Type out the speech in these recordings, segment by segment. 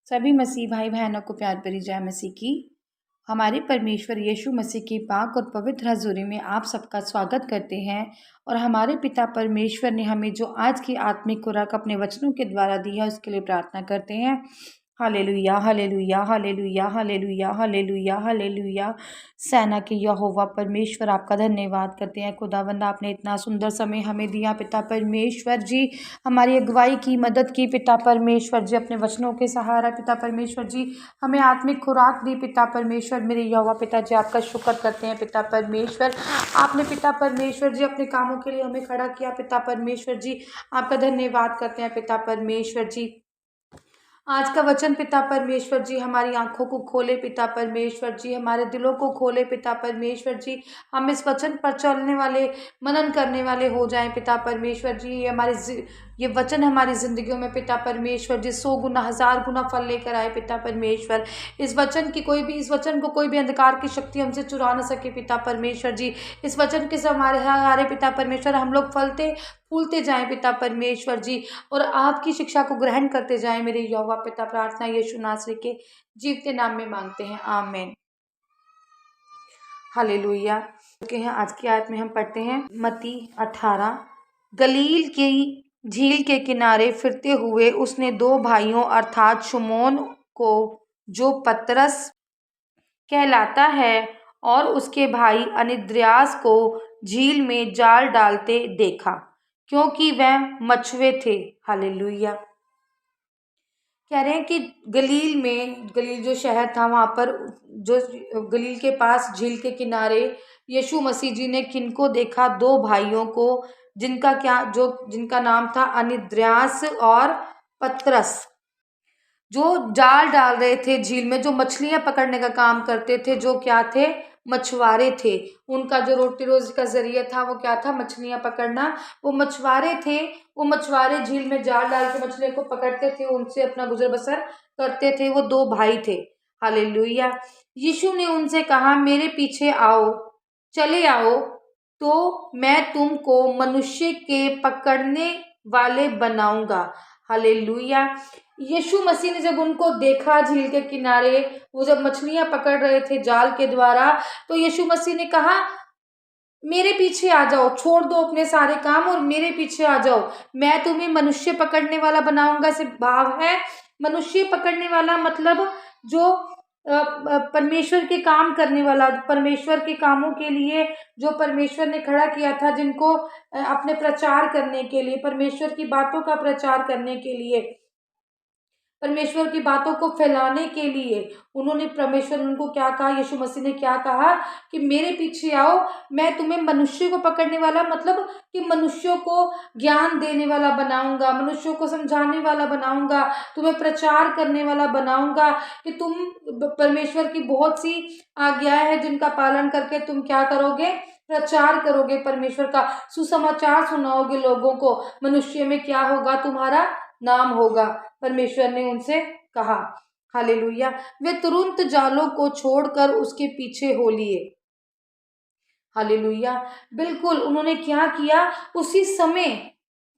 सभी मसीह भाई बहनों को प्यार भरी जय मसीह की। हमारे परमेश्वर यीशु मसीह की पाक और पवित्र हजूरी में आप सबका स्वागत करते हैं। और हमारे पिता परमेश्वर ने हमें जो आज की आत्मिक खुराक अपने वचनों के द्वारा दी है उसके लिए प्रार्थना करते हैं। Hallelujah hallelujah hallelujah hallelujah hallelujah hallelujah. सेना के यहोवा परमेश्वर आपका धन्यवाद करते हैं। खुदावंद आपने इतना सुंदर समय हमें दिया पिता परमेश्वर जी, हमारी अगुवाई की मदद की पिता परमेश्वर जी, अपने वचनों के सहारा पिता परमेश्वर जी हमें आत्मिक खुराक दी पिता परमेश्वर। मेरे यहोवा पिता जी आपका शुक्र करते हैं पिता परमेश्वर। आपने पिता परमेश्वर जी अपने कामों के लिए हमें खड़ा किया पिता परमेश्वर जी, आपका धन्यवाद करते हैं पिता परमेश्वर जी। आज का वचन पिता परमेश्वर जी हमारी आंखों को खोले पिता परमेश्वर जी, हमारे दिलों को खोले पिता परमेश्वर जी। हम इस वचन पर चलने वाले, मनन करने वाले हो जाएं पिता परमेश्वर जी। ये वचन हमारी जिंदगियों में पिता परमेश्वर जी 100 गुना 1000 गुना फल लेकर आए पिता परमेश्वर। इस वचन को कोई भी अंधकार की शक्ति हमसे चुरा न सके पिता परमेश्वर जी। इस वचन के हमारे पिता परमेश्वर हम लोग फलते फूलते जाएं पिता परमेश्वर जी, और आपकी शिक्षा को ग्रहण करते जाएं मेरे यहोवा पिता। प्रार्थना यीशु नासरी के जीवते नाम में मांगते हैं, आमीन। हालेलुया। के हैं आज की आयत में हम पढ़ते हैं मत्ती 18। गलील की झील के किनारे फिरते हुए उसने 2 भाइयों अर्थात शमौन को, जो पतरस कहलाता है, और उसके भाई अनिद्रियास को झील में जाल डालते देखा, क्योंकि वह मछुए थे। हालेलुया। कह रहे हैं कि गलील जो शहर था वहाँ पर, जो गलील के पास झील के किनारे यीशु मसीह जी ने किनको देखा? 2 भाइयों को, जिनका नाम था अनिद्रियास और पतरस, जो जाल डाल रहे थे झील में, जो मछलियां पकड़ने का काम करते थे, जो क्या थे? मछुआरे थे। उनका जो रोटी रोजी का जरिया था वो क्या था? मछलियां पकड़ना। वो मछुआरे थे। वो मछुआरे झील में जाल डाल के मछलियों को पकड़ते थे, उनसे अपना गुजर बसर करते थे। वो 2 भाई थे। हालेलुया। यीशु ने उनसे कहा, मेरे पीछे आओ, चले आओ, तो मैं तुमको मनुष्य के पकड़ने वाले बनाऊंगा। हालेलुया। यीशु मसीह ने जब उनको देखा झील के किनारे, वो जब मछलियां पकड़ रहे थे जाल के द्वारा, तो यीशु मसीह ने कहा, मेरे पीछे आ जाओ, छोड़ दो अपने सारे काम और मेरे पीछे आ जाओ, मैं तुम्हें मनुष्य पकड़ने वाला बनाऊंगा। से भाव है मनुष्य पकड़ने वाला, मतलब जो परमेश्वर के काम करने वाला, परमेश्वर के कामों के लिए जो परमेश्वर ने खड़ा किया था, जिनको अपने प्रचार करने के लिए, परमेश्वर की बातों का प्रचार करने के लिए, परमेश्वर की बातों को फैलाने के लिए परमेश्वर ने उनको क्या कहा? यीशु मसीह ने क्या कहा कि मेरे पीछे आओ, मैं तुम्हें मनुष्य को पकड़ने वाला, मतलब कि मनुष्यों को ज्ञान देने वाला बनाऊंगा, मनुष्यों को समझाने वाला बनाऊंगा, तुम्हें प्रचार करने वाला बनाऊंगा, कि तुम परमेश्वर की बहुत सी आज्ञाएं हैं जिनका पालन करके तुम क्या करोगे? प्रचार करोगे, परमेश्वर का सुसमाचार सुनाओगे लोगों को। मनुष्य में क्या होगा? तुम्हारा नाम होगा, परमेश्वर ने उनसे कहा। हालेलुया। वे तुरंत जालों को छोड़कर उसके पीछे हो लिए। हालेलुया। बिल्कुल उन्होंने क्या किया?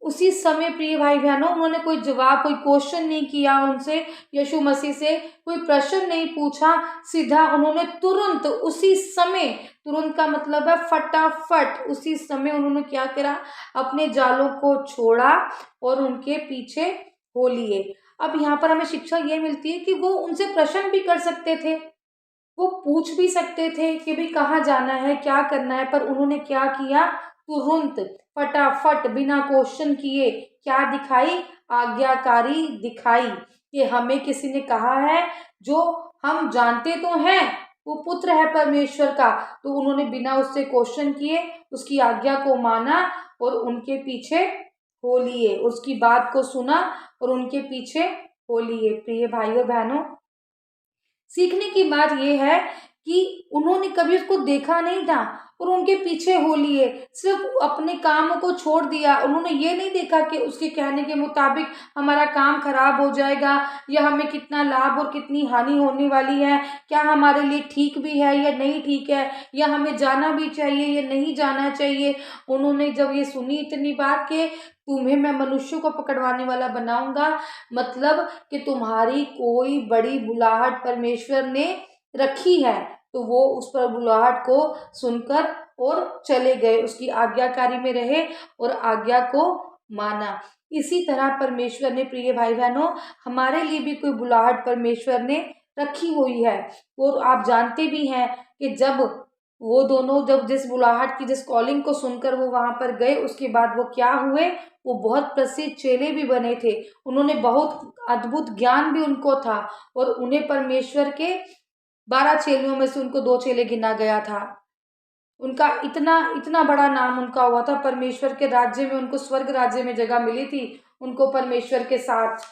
उसी समय प्रिय भाई बहनों, उन्होंने कोई क्वेश्चन नहीं किया उनसे, यीशु मसीह से कोई प्रश्न नहीं पूछा, सीधा उन्होंने तुरंत उसी समय, तुरंत का मतलब है फटाफट, उसी समय उन्होंने क्या करा? अपने जालों को छोड़ा और उनके पीछे हो लिए। अब यहाँ पर हमें शिक्षा ये मिलती है कि वो उनसे प्रश्न भी कर सकते थे, वो पूछ भी सकते थे कि भाई कहाँ जाना है, क्या करना है, पर उन्होंने क्या किया? तुरंत फटाफट बिना क्वेश्चन किए क्या दिखाई? आज्ञाकारी दिखाई, कि हमें किसी ने कहा है, जो हम जानते तो हैं वो पुत्र है परमेश्वर का, तो उन्होंने बिना उससे क्वेश्चन किए उसकी आज्ञा को माना और उनके पीछे हो लिए, उसकी बात को सुना और उनके पीछे हो लिए। प्रिय भाइयों बहनों, सीखने की बात यह है कि उन्होंने कभी उसको देखा नहीं था और उनके पीछे हो लिए, सिर्फ अपने काम को छोड़ दिया। उन्होंने ये नहीं देखा कि उसके कहने के मुताबिक हमारा काम खराब हो जाएगा, या हमें कितना लाभ और कितनी हानि होने वाली है, क्या हमारे लिए ठीक भी है या नहीं ठीक है, या हमें जाना भी चाहिए या नहीं जाना चाहिए। उन्होंने जब ये सुनी इतनी बात के तुम्हें मैं मनुष्यों को पकड़वाने वाला बनाऊंगा, मतलब कि तुम्हारी कोई बड़ी बुलाहट परमेश्वर ने रखी है। तो वो उस पर बुलाहट को सुनकर और चले गए, उसकी आज्ञाकारी में रहे और आज्ञा को माना। इसी तरह परमेश्वर ने, प्रिय भाई बहनों, हमारे लिए भी कोई बुलाहट परमेश्वर ने रखी हुई है। और आप जानते भी हैं कि जब वो दोनों, जब जिस बुलाहट की, जिस कॉलिंग को सुनकर वो वहां पर गए, उसके बाद वो क्या हुए, वो बहुत प्रसिद्ध चेले भी बने थे। उन्होंने बहुत अद्भुत ज्ञान भी उनको था, और उन्हें परमेश्वर के 12 चेलों में से उनको 2 चेले गिना गया था। उनका इतना इतना बड़ा नाम उनका हुआ था, परमेश्वर के राज्य में उनको, स्वर्ग राज्य में जगह मिली थी उनको परमेश्वर के साथ।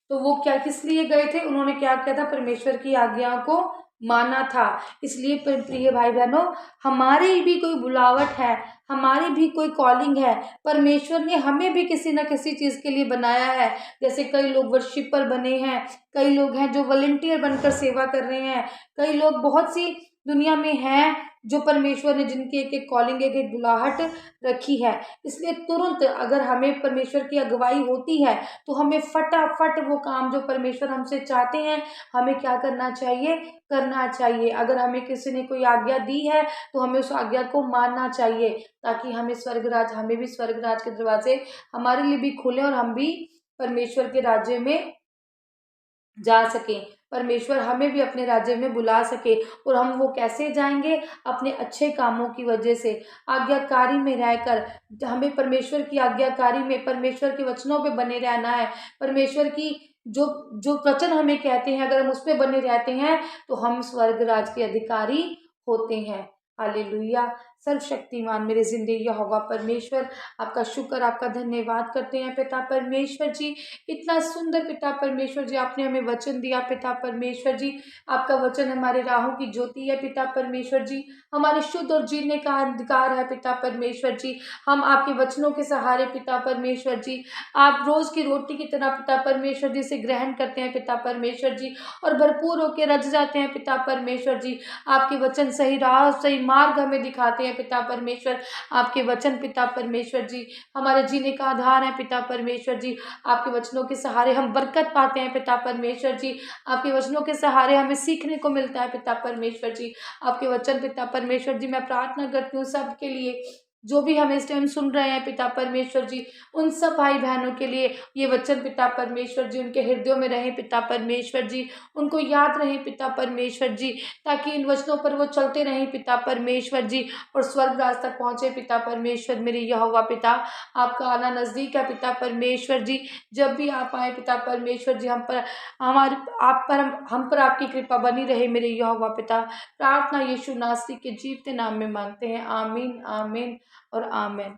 तो वो क्या, किस लिए गए थे, उन्होंने क्या किया था, परमेश्वर की आज्ञा को माना था। इसलिए प्रिय भाई बहनों, हमारी भी कोई बुलावट है, हमारी भी कोई कॉलिंग है। परमेश्वर ने हमें भी किसी न किसी चीज के लिए बनाया है। जैसे कई लोग वर्शिपर बने हैं, कई लोग हैं जो वॉलंटियर बनकर सेवा कर रहे हैं, कई लोग बहुत सी दुनिया में हैं जो परमेश्वर ने, जिनकी एक एक कॉलिंग, एक एक बुलाहट रखी है। इसलिए तुरंत अगर हमें परमेश्वर की अगुवाई होती है तो हमें फटाफट वो काम जो परमेश्वर हमसे चाहते हैं, हमें क्या करना चाहिए, करना चाहिए। अगर हमें किसी ने कोई आज्ञा दी है तो हमें उस आज्ञा को मानना चाहिए, ताकि हमें स्वर्गराज, हमें भी स्वर्गराज के दरवाजे हमारे लिए भी खुले और हम भी परमेश्वर के राज्य में जा सके, परमेश्वर हमें भी अपने राज्य में बुला सके। और हम वो कैसे जाएंगे, अपने अच्छे कामों की वजह से, आज्ञाकारी में रहकर। हमें परमेश्वर की आज्ञाकारी में, परमेश्वर के वचनों पे बने रहना है। परमेश्वर की जो जो वचन हमें कहते हैं, अगर हम उस पे बने रहते हैं तो हम स्वर्ग राज के अधिकारी होते हैं। हालेलुया। सर्वशक्तिमान मेरे जिंदगी यहोवा परमेश्वर, आपका शुक्र, आपका धन्यवाद करते हैं पिता परमेश्वर जी। इतना सुंदर पिता परमेश्वर जी, आपने हमें वचन दिया पिता परमेश्वर जी। आपका वचन हमारे राहों की ज्योति है पिता परमेश्वर जी, हमारे शुद्ध और जीने का अधिकार है पिता परमेश्वर जी। हम आपके वचनों के सहारे पिता परमेश्वर जी, आप रोज की रोटी की तरह पिता परमेश्वर जी से ग्रहण करते हैं पिता परमेश्वर जी, और भरपूर होकर रज जाते हैं पिता परमेश्वर जी। आपके वचन सही राह, सही मार्ग हमें दिखाते हैं पिता परमेश्वर। आपके वचन पिता परमेश्वर जी हमारे जीने का आधार है पिता परमेश्वर जी। आपके वचनों के सहारे हम बरकत पाते हैं पिता परमेश्वर जी। आपके वचनों के सहारे हमें सीखने को मिलता है पिता परमेश्वर जी। आपके वचन पिता परमेश्वर जी, मैं प्रार्थना करती हूँ सबके लिए जो भी हमें इस टाइम सुन रहे हैं पिता परमेश्वर जी, उन सब भाई बहनों के लिए ये वचन पिता परमेश्वर जी उनके हृदयों में रहे पिता परमेश्वर जी, उनको याद रहे पिता परमेश्वर जी, ताकि इन वचनों पर वो चलते रहें पिता परमेश्वर जी, और स्वर्ग राज तक पहुंचे पिता परमेश्वर। मेरे यहोवा पिता, आपका आना नजदीक है पिता परमेश्वर जी। जब भी आप आए पिता परमेश्वर जी, हम पर, हमारे आप पर, हम पर आपकी कृपा बनी रहे मेरे यहोवा पिता। प्रार्थना यीशु नासरी के जीवते नाम में मांगते हैं, आमीन आमीन और आमीन।